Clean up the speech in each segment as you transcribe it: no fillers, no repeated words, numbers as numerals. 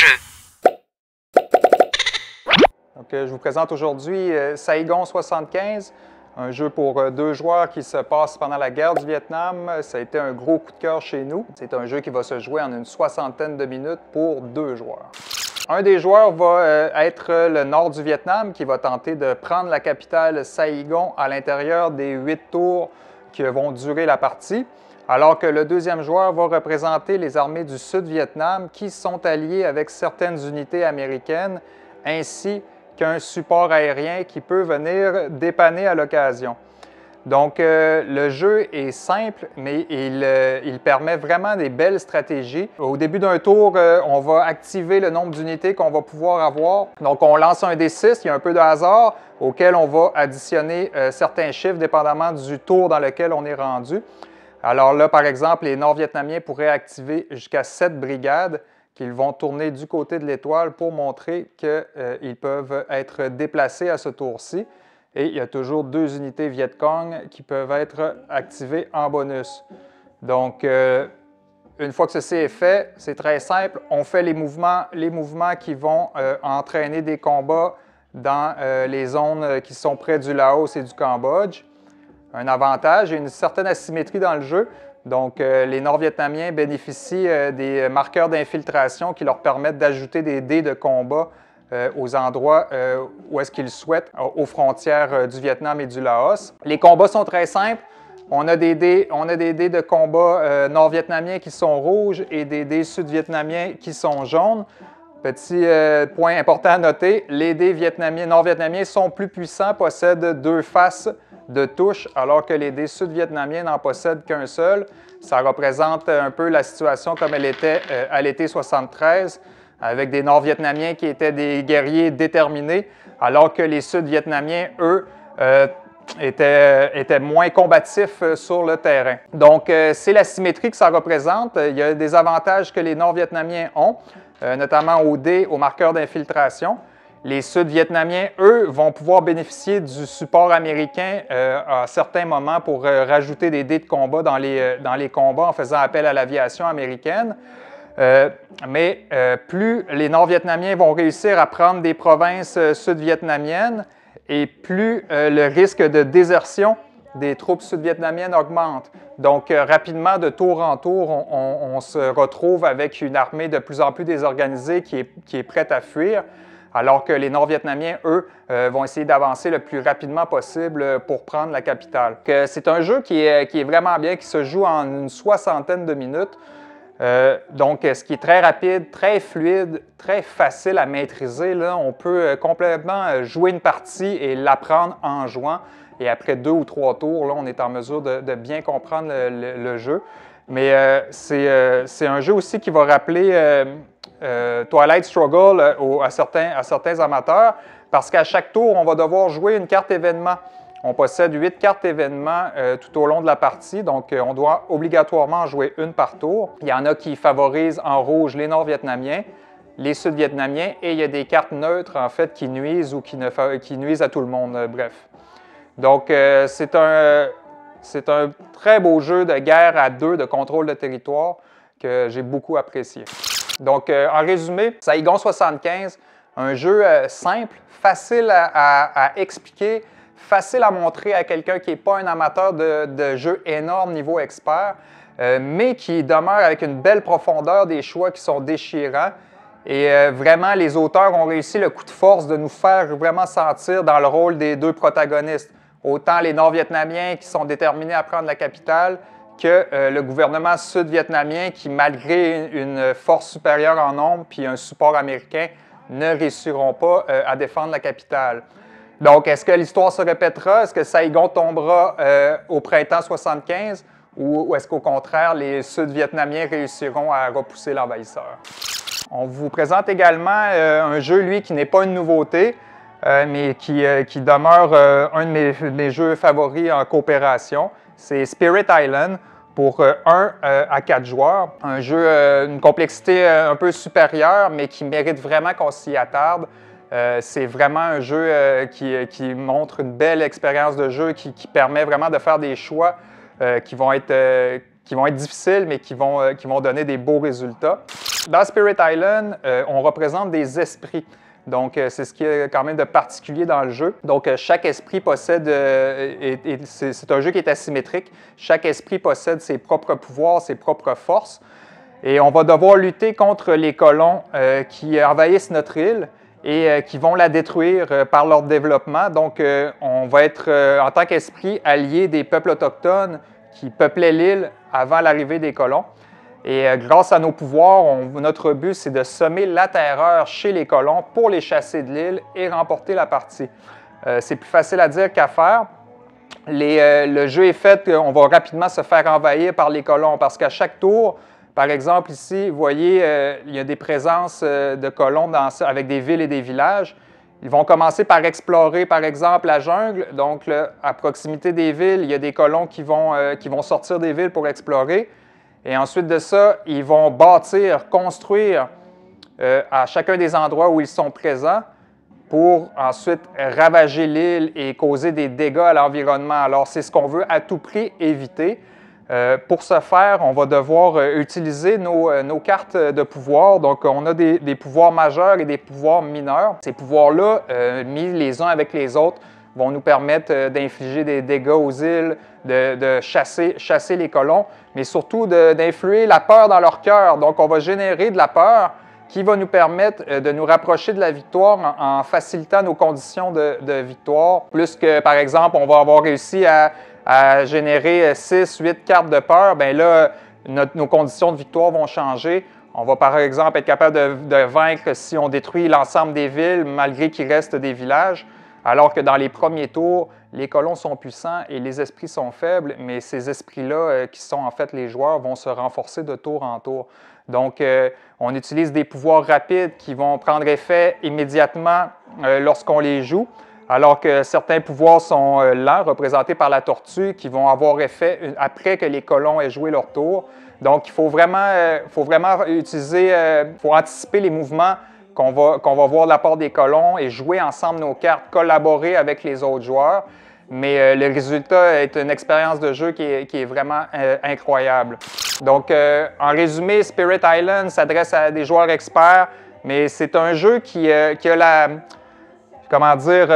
jeu. Donc, je vous présente aujourd'hui Saigon 75, un jeu pour 2 joueurs qui se passe pendant la guerre du Vietnam. Ça a été un gros coup de cœur chez nous. C'est un jeu qui va se jouer en une 60aine de minutes pour 2 joueurs. Un des joueurs va être le nord du Vietnam qui va tenter de prendre la capitale Saigon à l'intérieur des 8 tours qui vont durer la partie, alors que le deuxième joueur va représenter les armées du Sud-Vietnam qui sont alliées avec certaines unités américaines ainsi qu'un support aérien qui peut venir dépanner à l'occasion. Donc, le jeu est simple, mais il permet vraiment des belles stratégies. Au début d'un tour, on va activer le nombre d'unités qu'on va pouvoir avoir. Donc, on lance un D6, il y a un peu de hasard, auquel on va additionner certains chiffres dépendamment du tour dans lequel on est rendu. Alors là, par exemple, les Nord-Vietnamiens pourraient activer jusqu'à 7 brigades qu'ils vont tourner du côté de l'étoile pour montrer qu'ils peuvent être déplacés à ce tour-ci. Et il y a toujours 2 unités Viet Cong qui peuvent être activées en bonus. Donc, une fois que ceci est fait, c'est très simple. On fait les mouvements qui vont entraîner des combats dans les zones qui sont près du Laos et du Cambodge. Un avantage et une certaine asymétrie dans le jeu. Donc, les Nord-Vietnamiens bénéficient des marqueurs d'infiltration qui leur permettent d'ajouter des dés de combat aux endroits où est-ce qu'ils souhaitent, aux frontières du Vietnam et du Laos. Les combats sont très simples. On a des dés de combat nord-vietnamiens qui sont rouges et des dés sud-vietnamiens qui sont jaunes. Petit point important à noter, les dés nord-vietnamiens sont plus puissants, possèdent 2 faces de touche, alors que les dés sud-vietnamiens n'en possèdent qu'un seul. Ça représente un peu la situation comme elle était à l'été 73, avec des Nord-Vietnamiens qui étaient des guerriers déterminés, alors que les Sud-Vietnamiens, eux, étaient moins combatifs sur le terrain. Donc, c'est la symétrie que ça représente. Il y a des avantages que les Nord-Vietnamiens ont, notamment aux dés, aux marqueurs d'infiltration. Les Sud-Vietnamiens, eux, vont pouvoir bénéficier du support américain à certains moments pour rajouter des dés de combat dans les combats en faisant appel à l'aviation américaine. Mais plus les Nord-Vietnamiens vont réussir à prendre des provinces sud-vietnamiennes et plus le risque de désertion des troupes sud-vietnamiennes augmente. Donc, rapidement, de tour en tour, on se retrouve avec une armée de plus en plus désorganisée qui est prête à fuir, alors que les Nord-Vietnamiens, eux, vont essayer d'avancer le plus rapidement possible pour prendre la capitale. C'est un jeu qui est vraiment bien, qui se joue en une 60aine de minutes. Donc, ce qui est très rapide, très fluide, très facile à maîtriser. Là, on peut complètement jouer une partie et l'apprendre en jouant. Et après 2 ou 3 tours, là, on est en mesure de bien comprendre le jeu. Mais c'est un jeu aussi qui va rappeler Twilight Struggle à certains amateurs, parce qu'à chaque tour, on va devoir jouer une carte événement. On possède 8 cartes événements tout au long de la partie, donc on doit obligatoirement en jouer une par tour. Il y en a qui favorisent en rouge les Nord-Vietnamiens, les Sud-Vietnamiens, et il y a des cartes neutres, en fait, qui nuisent ou qui nuisent à tout le monde, bref. Donc, c'est un très beau jeu de guerre à 2, de contrôle de territoire, que j'ai beaucoup apprécié. Donc, en résumé, Saigon 75, un jeu simple, facile à expliquer, facile à montrer à quelqu'un qui n'est pas un amateur de jeux énormes niveau expert, mais qui demeure avec une belle profondeur, des choix qui sont déchirants. Et vraiment, les auteurs ont réussi le coup de force de nous faire vraiment sentir dans le rôle des 2 protagonistes. Autant les Nord-Vietnamiens qui sont déterminés à prendre la capitale que le gouvernement sud-vietnamien qui, malgré une force supérieure en nombre puis un support américain, ne réussiront pas à défendre la capitale. Donc, est-ce que l'histoire se répétera? Est-ce que Saigon tombera au printemps 75? Ou est-ce qu'au contraire, les Sud-Vietnamiens réussiront à repousser l'envahisseur? On vous présente également un jeu, lui, qui n'est pas une nouveauté, mais qui demeure un de mes jeux favoris en coopération. C'est Spirit Island pour 1 à 4 joueurs. Un jeu, une complexité un peu supérieure, mais qui mérite vraiment qu'on s'y attarde. C'est vraiment un jeu qui montre une belle expérience de jeu, qui permet vraiment de faire des choix qui vont être difficiles, mais qui vont donner des beaux résultats. Dans Spirit Island, on représente des esprits. Donc, c'est ce qui est quand même de particulier dans le jeu. Donc, chaque esprit possède, c'est un jeu qui est asymétrique, chaque esprit possède ses propres pouvoirs, ses propres forces. Et on va devoir lutter contre les colons qui envahissent notre île et qui vont la détruire par leur développement. Donc, on va être, en tant qu'esprit, alliés des peuples autochtones qui peuplaient l'île avant l'arrivée des colons. Et grâce à nos pouvoirs, notre but, c'est de semer la terreur chez les colons pour les chasser de l'île et remporter la partie. C'est plus facile à dire qu'à faire. Le jeu est fait, on va rapidement se faire envahir par les colons parce qu'à chaque tour, par exemple ici, vous voyez, il y a des présences de colons avec des villes et des villages. Ils vont commencer par explorer, par exemple, la jungle. Donc, là, à proximité des villes, il y a des colons qui vont sortir des villes pour explorer. Et ensuite de ça, ils vont bâtir, construire à chacun des endroits où ils sont présents pour ensuite ravager l'île et causer des dégâts à l'environnement. Alors, c'est ce qu'on veut à tout prix éviter. Pour ce faire, on va devoir utiliser nos cartes de pouvoir. Donc, on a des pouvoirs majeurs et des pouvoirs mineurs. Ces pouvoirs-là, mis les uns avec les autres, vont nous permettre d'infliger des dégâts aux îles, de chasser les colons, mais surtout d'influer la peur dans leur cœur. Donc, on va générer de la peur qui va nous permettre de nous rapprocher de la victoire en facilitant nos conditions de victoire. Plus que, par exemple, on va avoir réussi à générer 6, 8 cartes de peur, bien là, nos conditions de victoire vont changer. On va, par exemple, être capable de vaincre si on détruit l'ensemble des villes, malgré qu'il reste des villages. Alors que dans les premiers tours, les colons sont puissants et les esprits sont faibles, mais ces esprits-là, qui sont en fait les joueurs, vont se renforcer de tour en tour. Donc, on utilise des pouvoirs rapides qui vont prendre effet immédiatement lorsqu'on les joue, alors que certains pouvoirs sont lents, représentés par la tortue, qui vont avoir effet après que les colons aient joué leur tour. Donc, il faut vraiment utiliser, faut anticiper les mouvements qu'on va voir de la part des colons et jouer ensemble nos cartes, collaborer avec les autres joueurs. Mais le résultat est une expérience de jeu qui est vraiment incroyable. Donc, en résumé, Spirit Island s'adresse à des joueurs experts, mais c'est un jeu qui a la... Comment dire?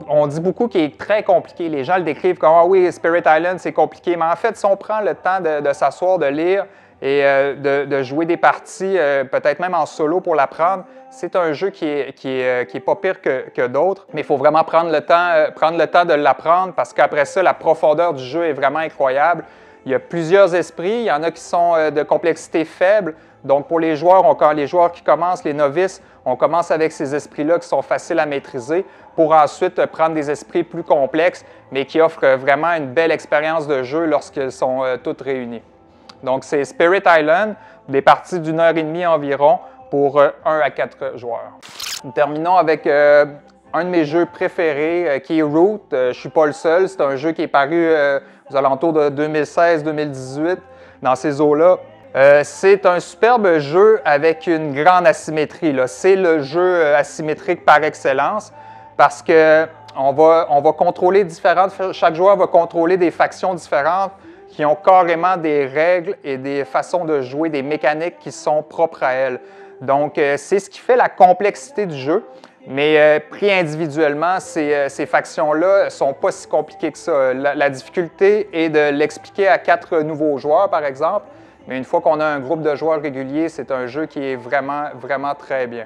On dit beaucoup qu'il est très compliqué. Les gens le décrivent comme « Ah oui, Spirit Island, c'est compliqué ». Mais en fait, si on prend le temps de s'asseoir, de lire, et de jouer des parties, peut-être même en solo pour l'apprendre, c'est un jeu qui est pas pire que d'autres, mais il faut vraiment prendre le temps de l'apprendre parce qu'après ça, la profondeur du jeu est vraiment incroyable. Il y a plusieurs esprits, il y en a qui sont de complexité faible, donc pour les joueurs qui commencent, les novices, on commence avec ces esprits-là qui sont faciles à maîtriser pour ensuite prendre des esprits plus complexes, mais qui offrent vraiment une belle expérience de jeu lorsqu'ils sont tous réunis. Donc, c'est Spirit Island, des parties d'1 heure et demie environ pour 1 à 4 joueurs. Nous terminons avec un de mes jeux préférés qui est Root. Je ne suis pas le seul, c'est un jeu qui est paru aux alentours de 2016-2018 dans ces eaux-là. C'est un superbe jeu avec une grande asymétrie. C'est le jeu asymétrique par excellence parce qu'on va contrôler chaque joueur va contrôler des factions différentes qui ont carrément des règles et des façons de jouer, des mécaniques qui sont propres à elles. Donc, c'est ce qui fait la complexité du jeu, mais pris individuellement, ces factions-là ne sont pas si compliquées que ça. La difficulté est de l'expliquer à 4 nouveaux joueurs, par exemple, mais une fois qu'on a un groupe de joueurs réguliers, c'est un jeu qui est vraiment, vraiment très bien.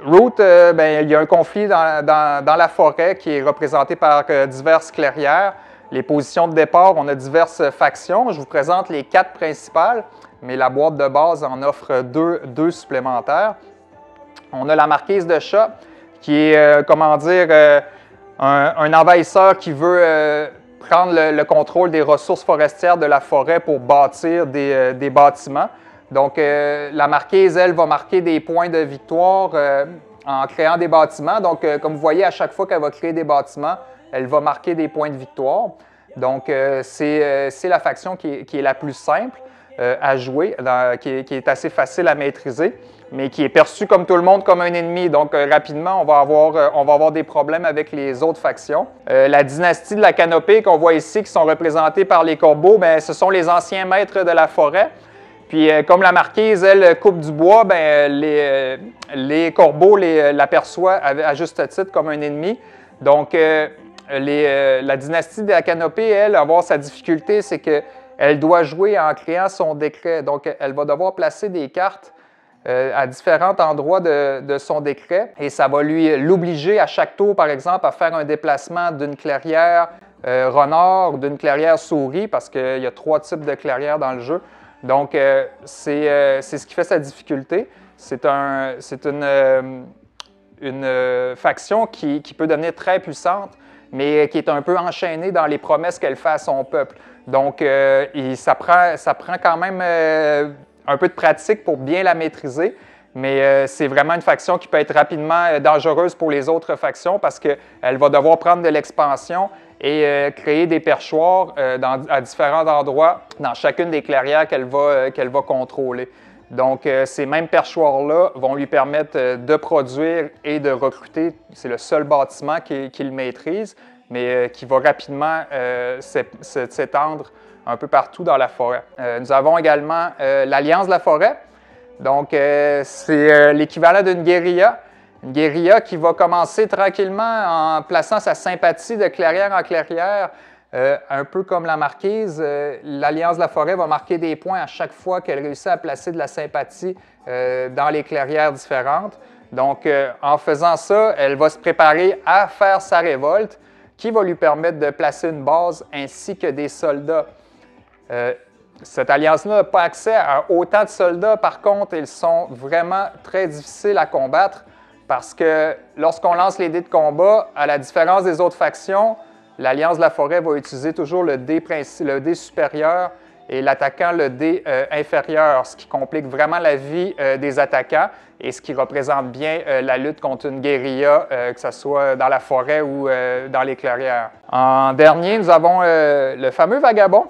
Root, il y a un conflit dans la forêt qui est représenté par diverses clairières. Les positions de départ, on a diverses factions. Je vous présente les 4 principales, mais la boîte de base en offre 2 supplémentaires. On a la marquise de chat, qui est, un envahisseur qui veut prendre le contrôle des ressources forestières de la forêt pour bâtir des bâtiments. Donc, la marquise, elle, va marquer des points de victoire en créant des bâtiments. Donc, comme vous voyez, à chaque fois qu'elle va créer des bâtiments, elle va marquer des points de victoire. Donc, c'est la faction qui est la plus simple à jouer, qui est assez facile à maîtriser, mais qui est perçue comme tout le monde comme un ennemi. Donc, rapidement, on va avoir des problèmes avec les autres factions. La dynastie de la canopée qu'on voit ici, qui sont représentés par les corbeaux, bien, ce sont les anciens maîtres de la forêt. Puis, comme la marquise, elle, coupe du bois, ben, les corbeaux l'aperçoivent à juste titre comme un ennemi. Donc, la dynastie de la canopée, elle, avoir sa difficulté, c'est qu'elle doit jouer en créant son décret. Donc, elle va devoir placer des cartes à différents endroits de son décret et ça va l'obliger à chaque tour, par exemple, à faire un déplacement d'une clairière renard ou d'une clairière souris parce qu'il y a 3 types de clairières dans le jeu. Donc, c'est ce qui fait sa difficulté. C'est une faction qui peut devenir très puissante, mais qui est un peu enchaînée dans les promesses qu'elle fait à son peuple. Donc, ça prend quand même un peu de pratique pour bien la maîtriser, mais c'est vraiment une faction qui peut être rapidement dangereuse pour les autres factions parce qu'elle va devoir prendre de l'expansion et créer des perchoirs à différents endroits dans chacune des clairières qu'elle va contrôler. Donc, ces mêmes perchoirs-là vont lui permettre de produire et de recruter. C'est le seul bâtiment qu'il maîtrise, mais qui va rapidement s'étendre un peu partout dans la forêt. Nous avons également l'Alliance de la forêt. Donc, c'est l'équivalent d'une guérilla. Une guérilla qui va commencer tranquillement en plaçant sa sympathie de clairière en clairière, un peu comme la marquise. L'Alliance de la forêt va marquer des points à chaque fois qu'elle réussit à placer de la sympathie dans les clairières différentes. Donc, en faisant ça, elle va se préparer à faire sa révolte qui va lui permettre de placer une base ainsi que des soldats. Cette alliance-là n'a pas accès à autant de soldats. Par contre, ils sont vraiment très difficiles à combattre parce que lorsqu'on lance les dés de combat, à la différence des autres factions, l'Alliance de la forêt va utiliser toujours le dé supérieur et l'attaquant le dé inférieur, ce qui complique vraiment la vie des attaquants et ce qui représente bien la lutte contre une guérilla, que ce soit dans la forêt ou dans les clairières. En dernier, nous avons le fameux vagabond,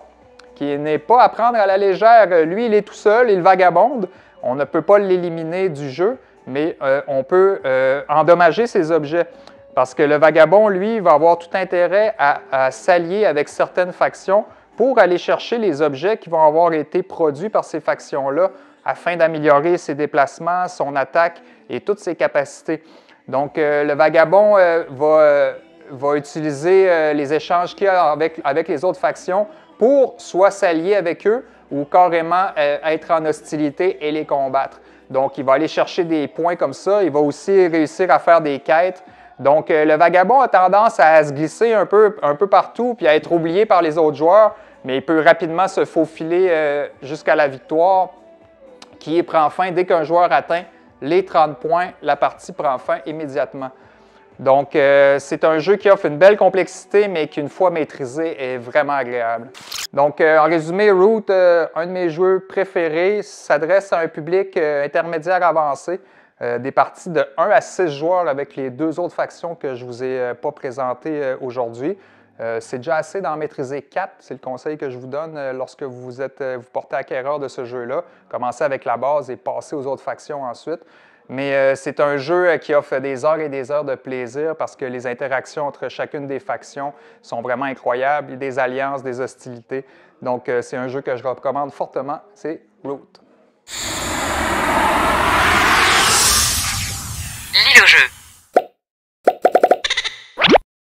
qui n'est pas à prendre à la légère. Lui, il est tout seul, il vagabonde. On ne peut pas l'éliminer du jeu, mais on peut endommager ses objets. Parce que le vagabond, lui, va avoir tout intérêt à s'allier avec certaines factions pour aller chercher les objets qui vont avoir été produits par ces factions-là afin d'améliorer ses déplacements, son attaque et toutes ses capacités. Donc, le vagabond va utiliser les échanges qu'il y a avec les autres factions pour soit s'allier avec eux ou carrément être en hostilité et les combattre. Donc, il va aller chercher des points comme ça. Il va aussi réussir à faire des quêtes. Donc, le vagabond a tendance à se glisser un peu partout puis à être oublié par les autres joueurs, mais il peut rapidement se faufiler jusqu'à la victoire qui prend fin dès qu'un joueur atteint les 30 points. La partie prend fin immédiatement. Donc, c'est un jeu qui offre une belle complexité, mais qui, une fois maîtrisé, est vraiment agréable. Donc, en résumé, Root, un de mes jeux préférés, s'adresse à un public intermédiaire avancé, des parties de 1 à 6 joueurs avec les 2 autres factions que je ne vous ai pas présentées aujourd'hui. C'est déjà assez d'en maîtriser 4, c'est le conseil que je vous donne lorsque vous portez acquéreur de ce jeu-là. Commencez avec la base et passez aux autres factions ensuite. Mais c'est un jeu qui offre des heures et des heures de plaisir parce que les interactions entre chacune des factions sont vraiment incroyables. Il y a des alliances, des hostilités. Donc, c'est un jeu que je recommande fortement. C'est Root.